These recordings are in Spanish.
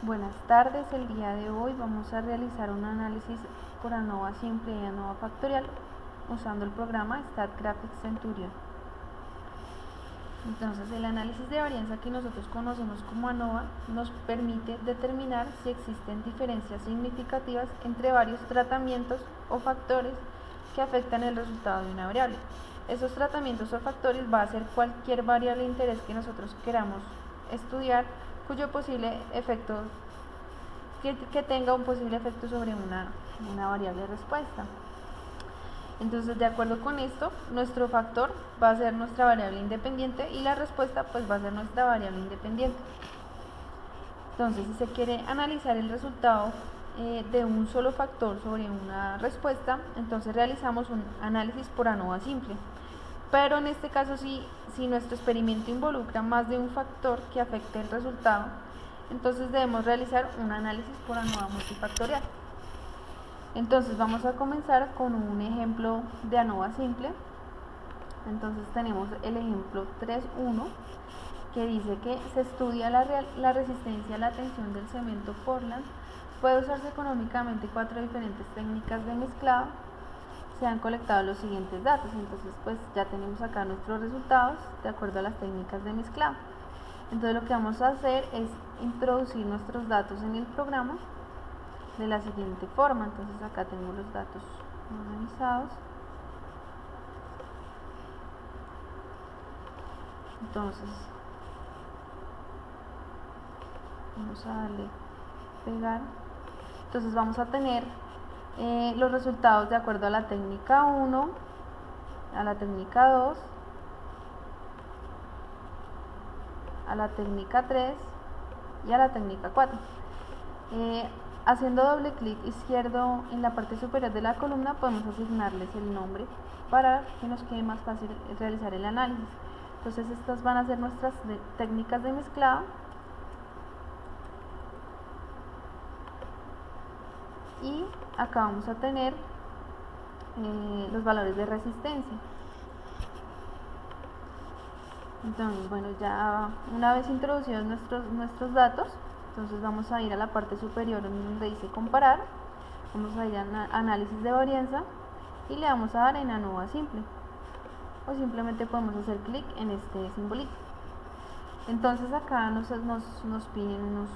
Buenas tardes, el día de hoy vamos a realizar un análisis por ANOVA simple y ANOVA factorial usando el programa StatGraphics Centurion. Entonces, el análisis de varianza que nosotros conocemos como ANOVA nos permite determinar si existen diferencias significativas entre varios tratamientos o factores que afectan el resultado de una variable. Esos tratamientos o factores va a ser cualquier variable de interés que nosotros queramos estudiar, cuyo posible efecto que tenga un posible efecto sobre una variable de respuesta. Entonces, de acuerdo con esto, nuestro factor va a ser nuestra variable independiente y la respuesta pues va a ser nuestra variable independiente. Entonces, si se quiere analizar el resultado de un solo factor sobre una respuesta, entonces realizamos un análisis por ANOVA simple. Pero en este caso, si nuestro experimento involucra más de un factor que afecte el resultado, entonces debemos realizar un análisis por ANOVA multifactorial. Entonces vamos a comenzar con un ejemplo de ANOVA simple. Entonces tenemos el ejemplo 3.1 que dice que se estudia la resistencia a la tensión del cemento Portland. Puede usarse económicamente 4 diferentes técnicas de mezclado. Se han colectado los siguientes datos. Entonces pues ya tenemos acá nuestros resultados de acuerdo a las técnicas de mezclado. Entonces lo que vamos a hacer es introducir nuestros datos en el programa de la siguiente forma. Entonces acá tengo los datos organizados. Entonces vamos a darle pegar. Entonces vamos a tener los resultados de acuerdo a la técnica 1, a la técnica 2, a la técnica 3 y a la técnica 4. Haciendo doble clic izquierdo en la parte superior de la columna podemos asignarles el nombre para que nos quede más fácil realizar el análisis. Entonces estas van a ser nuestras técnicas de mezclado. Y acá vamos a tener los valores de resistencia. Entonces, bueno, ya una vez introducidos nuestros datos, entonces vamos a ir a la parte superior donde dice comparar, vamos a ir a análisis de varianza y le vamos a dar en ANOVA simple, o simplemente podemos hacer clic en este simbolito. Entonces acá nos piden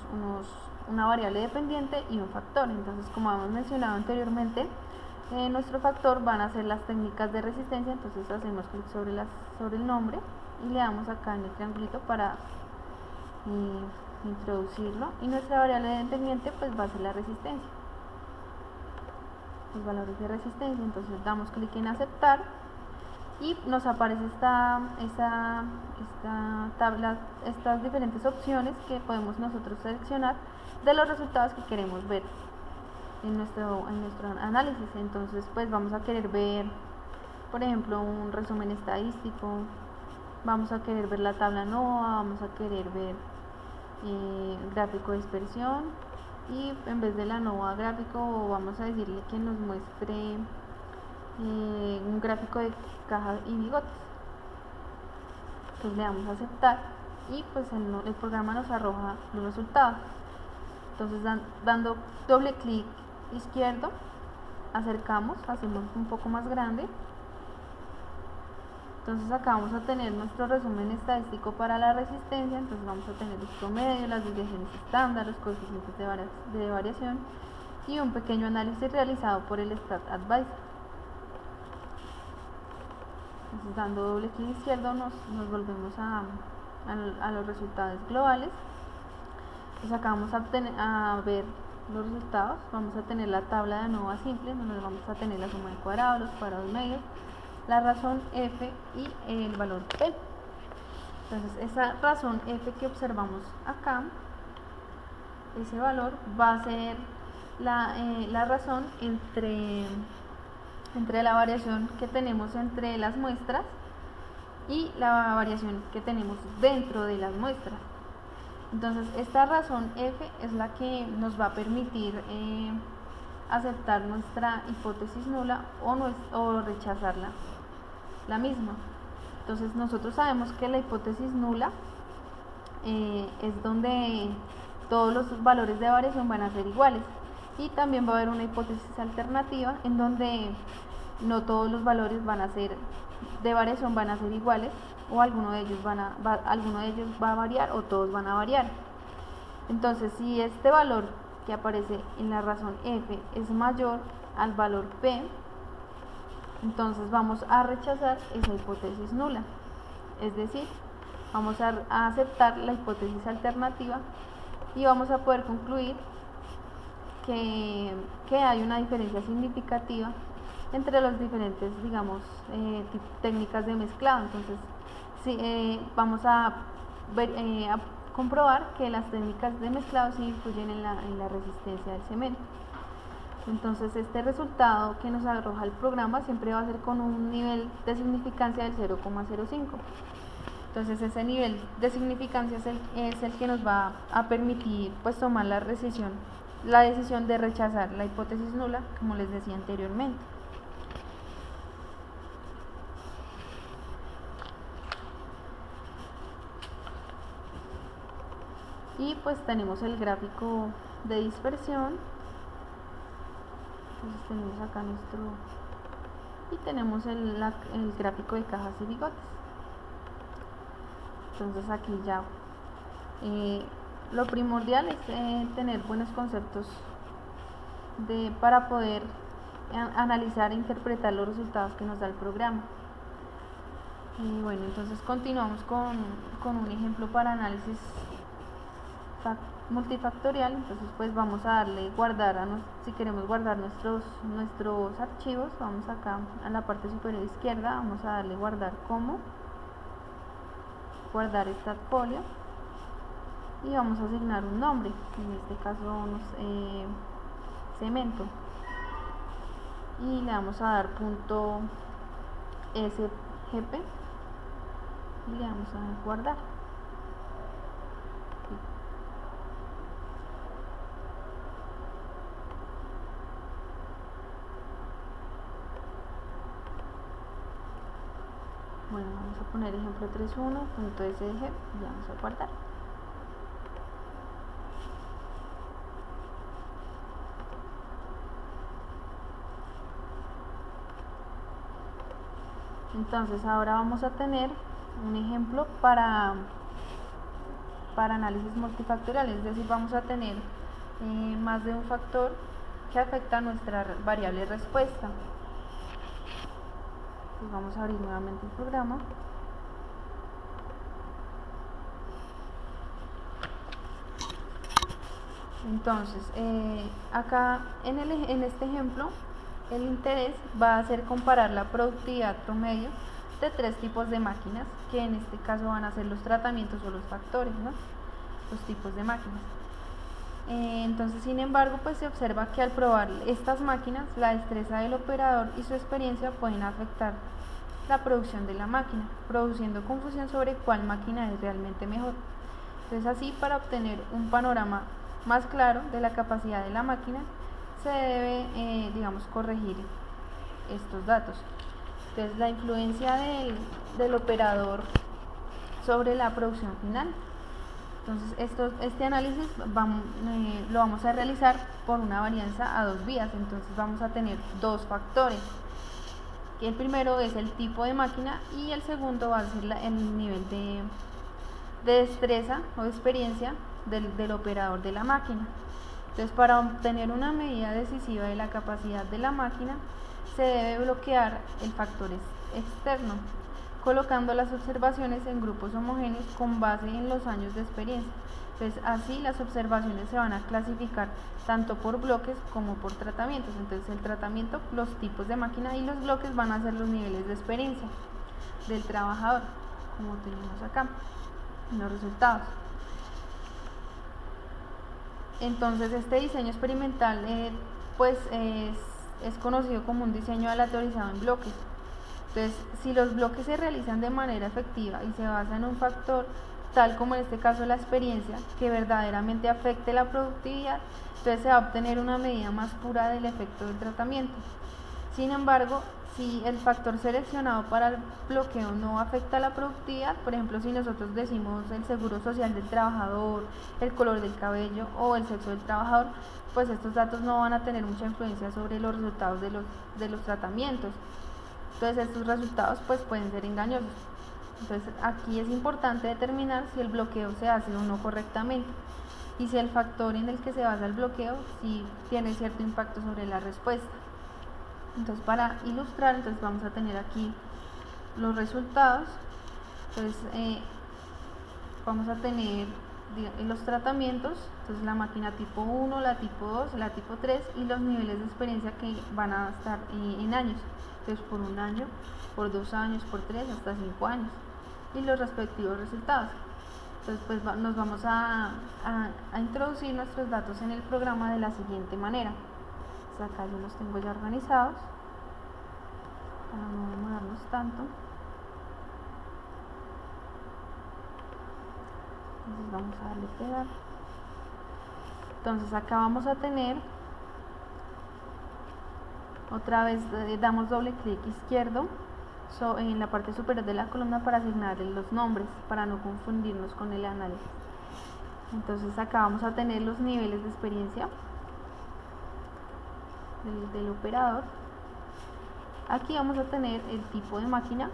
una variable dependiente y un factor. Entonces, como hemos mencionado anteriormente, nuestro factor van a ser las técnicas de resistencia. Entonces hacemos clic sobre el nombre y le damos acá en el triangulito para introducirlo, y nuestra variable dependiente pues va a ser la resistencia, los valores de resistencia. Entonces damos clic en aceptar y nos aparece esta tabla, estas diferentes opciones que podemos nosotros seleccionar de los resultados que queremos ver en nuestro análisis. Entonces pues vamos a querer ver, por ejemplo, un resumen estadístico, vamos a querer ver la tabla ANOVA, vamos a querer ver gráfico de dispersión, y en vez de la ANOVA gráfico vamos a decirle que nos muestre un gráfico de caja y bigotes. Entonces le damos a aceptar y pues el programa nos arroja los resultados. Entonces dando doble clic izquierdo acercamos, hacemos un poco más grande. Entonces acá vamos a tener nuestro resumen estadístico para la resistencia. Entonces vamos a tener los promedios, las desviaciones estándar, los coeficientes de variación y un pequeño análisis realizado por el StatAdvisor. Entonces dando doble clic izquierdo nos volvemos a los resultados globales. Entonces acá vamos a ver los resultados. Vamos a tener la tabla de ANOVA simple, donde vamos a tener la suma de cuadrados, los cuadrados medios, la razón f y el valor p. Entonces esa razón f que observamos acá, ese valor va a ser la razón entre la variación que tenemos entre las muestras y la variación que tenemos dentro de las muestras. Entonces esta razón f es la que nos va a permitir aceptar nuestra hipótesis nula o rechazarla la misma. Entonces nosotros sabemos que la hipótesis nula es donde todos los valores de variación van a ser iguales. Y también va a haber una hipótesis alternativa en donde no todos los valores de variación van a ser iguales, o alguno de ellos va a variar, o todos van a variar. Entonces, si este valor que aparece en la razón f es mayor al valor p, entonces vamos a rechazar esa hipótesis nula, es decir, vamos a aceptar la hipótesis alternativa y vamos a poder concluir que hay una diferencia significativa entre los diferentes, digamos, técnicas de mezclado. Entonces, vamos a comprobar que las técnicas de mezclado sí influyen en la resistencia del cemento. Entonces, este resultado que nos arroja el programa siempre va a ser con un nivel de significancia del 0,05. Entonces, ese nivel de significancia es el que nos va a permitir pues tomar la decisión de rechazar la hipótesis nula, como les decía anteriormente. Y pues tenemos el gráfico de dispersión. Entonces tenemos acá y tenemos el gráfico de cajas y bigotes. Entonces aquí ya lo primordial es tener buenos conceptos para poder analizar e interpretar los resultados que nos da el programa. Y bueno, entonces continuamos con un ejemplo para análisis multifactorial. Entonces pues vamos a darle guardar, si queremos guardar nuestros archivos, vamos acá a la parte superior izquierda, vamos a darle guardar como, guardar folio, y vamos a asignar un nombre, en este caso cemento, y le vamos a dar punto .sgp y le vamos a guardar. Bueno, vamos a poner ejemplo 3.1.sg y vamos a guardar. Entonces ahora vamos a tener un ejemplo para análisis multifactorial, es decir, vamos a tener más de un factor que afecta a nuestra variable respuesta. Pues vamos a abrir nuevamente el programa. Entonces, acá en este ejemplo, el interés va a ser comparar la productividad promedio de 3 tipos de máquinas, que en este caso van a ser los tratamientos o los factores, ¿no? Los tipos de máquinas. Entonces, sin embargo, pues se observa que al probar estas máquinas, la destreza del operador y su experiencia pueden afectar la producción de la máquina, produciendo confusión sobre cuál máquina es realmente mejor. Entonces, así, para obtener un panorama más claro de la capacidad de la máquina, se debe, digamos, corregir estos datos. Entonces, la influencia del operador sobre la producción final. Entonces, este análisis lo vamos a realizar por una varianza a 2 vías. Entonces, vamos a tener 2 factores. El primero es el tipo de máquina y el segundo va a ser el nivel de destreza o de experiencia del operador de la máquina. Entonces, para obtener una medida decisiva de la capacidad de la máquina, se debe bloquear el factor externo, colocando las observaciones en grupos homogéneos con base en los años de experiencia. Entonces, así las observaciones se van a clasificar tanto por bloques como por tratamientos. Entonces, el tratamiento, los tipos de máquina, y los bloques van a ser los niveles de experiencia del trabajador, como tenemos acá en los resultados. Entonces, este diseño experimental pues es conocido como un diseño aleatorizado en bloques. Entonces, si los bloques se realizan de manera efectiva y se basan en un factor, tal como en este caso la experiencia, que verdaderamente afecte la productividad, entonces se va a obtener una medida más pura del efecto del tratamiento. Sin embargo, si el factor seleccionado para el bloqueo no afecta la productividad, por ejemplo, si nosotros decimos el seguro social del trabajador, el color del cabello o el sexo del trabajador, pues estos datos no van a tener mucha influencia sobre los resultados de los tratamientos. Entonces estos resultados pues pueden ser engañosos. Entonces aquí es importante determinar si el bloqueo se hace o no correctamente y si el factor en el que se basa el bloqueo sí tiene cierto impacto sobre la respuesta. Entonces para ilustrar, entonces vamos a tener aquí los resultados. Entonces vamos a tener los tratamientos, entonces la máquina tipo 1, la tipo 2, la tipo 3 y los niveles de experiencia que van a estar en años. Entonces por 1 año, por 2 años, por 3, hasta 5 años y los respectivos resultados. Entonces pues nos vamos a introducir nuestros datos en el programa de la siguiente manera. Entonces, acá yo los tengo ya organizados para no demorarnos tanto. Entonces vamos a darle pegar. Entonces acá vamos a tener, otra vez damos doble clic izquierdo en la parte superior de la columna para asignarle los nombres, para no confundirnos con el análisis. Entonces acá vamos a tener los niveles de experiencia del operador. Aquí vamos a tener el tipo de máquina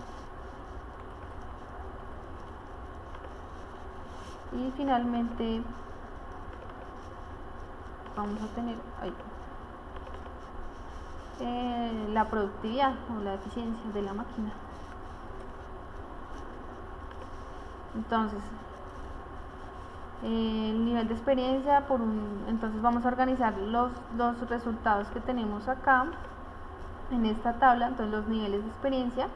y finalmente vamos a tener la productividad o la eficiencia de la máquina. Entonces el nivel de experiencia entonces vamos a organizar los resultados que tenemos acá en esta tabla. Entonces los niveles de experiencia,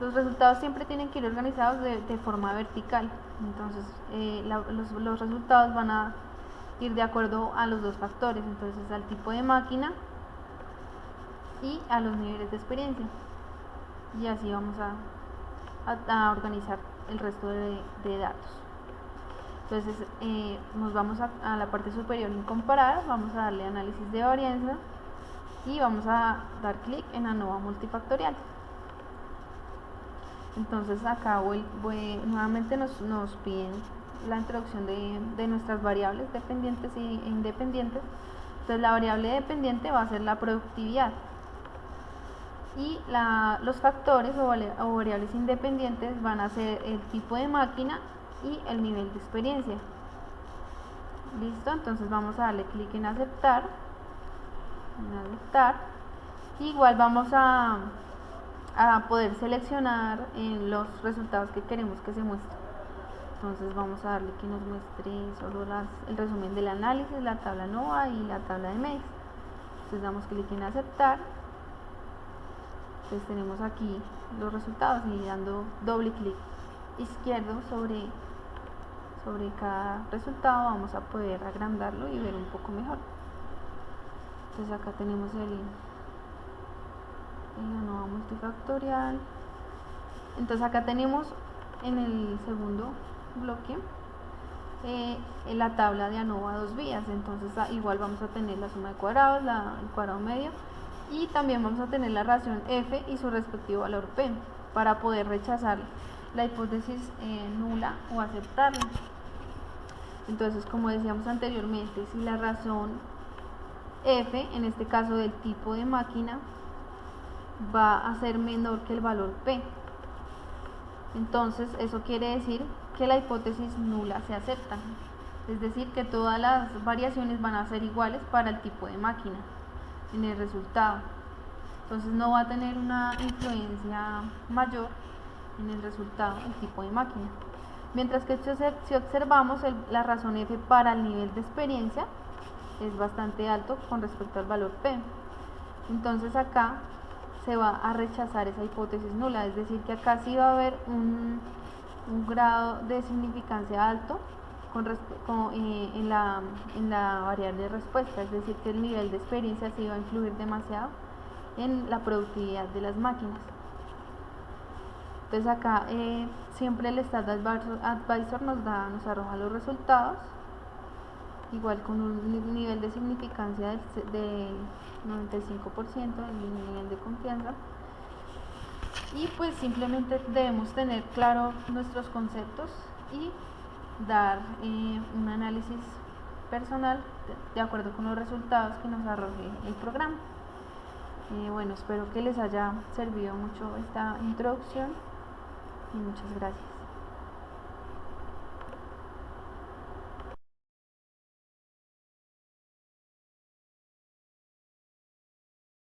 los resultados siempre tienen que ir organizados de forma vertical. Entonces los resultados van a ir de acuerdo a los dos factores, entonces al tipo de máquina y a los niveles de experiencia, y así vamos a organizar el resto de datos. Entonces nos vamos a la parte superior en comparar, vamos a darle análisis de varianza y vamos a dar clic en ANOVA multifactorial. Entonces acá nuevamente nos piden la introducción de nuestras variables dependientes e independientes. Entonces la variable dependiente va a ser la productividad y los factores o variables independientes van a ser el tipo de máquina y el nivel de experiencia. Listo, entonces vamos a darle clic en aceptar. Igual vamos a poder seleccionar en los resultados que queremos que se muestren. Entonces vamos a darle que nos muestre solo el resumen del análisis, la tabla ANOVA y la tabla de medios. Entonces damos clic en aceptar. Entonces tenemos aquí los resultados y dando doble clic izquierdo sobre cada resultado vamos a poder agrandarlo y ver un poco mejor. Entonces acá tenemos el ANOVA multifactorial. Entonces acá tenemos en el segundo bloque la tabla de ANOVA a 2 vías. Entonces igual vamos a tener la suma de cuadrados, el cuadrado medio, y también vamos a tener la ración F y su respectivo valor P para poder rechazar la hipótesis nula o aceptarla. Entonces, como decíamos anteriormente, si la razón F, en este caso del tipo de máquina, va a ser menor que el valor P, entonces eso quiere decir que la hipótesis nula se acepta, es decir, que todas las variaciones van a ser iguales para el tipo de máquina en el resultado. Entonces no va a tener una influencia mayor en el resultado el tipo de máquina. Mientras que si observamos la razón F para el nivel de experiencia es bastante alto con respecto al valor P. Entonces acá se va a rechazar esa hipótesis nula, es decir, que acá sí va a haber un grado de significancia alto en la variable de respuesta, es decir, que el nivel de experiencia sí va a influir demasiado en la productividad de las máquinas. Entonces acá siempre el Stat Advisor nos arroja los resultados igual con un nivel de significancia del 95%, el nivel de confianza. Y pues simplemente debemos tener claro nuestros conceptos y dar un análisis personal de acuerdo con los resultados que nos arroje el programa. Bueno, espero que les haya servido mucho esta introducción y muchas gracias.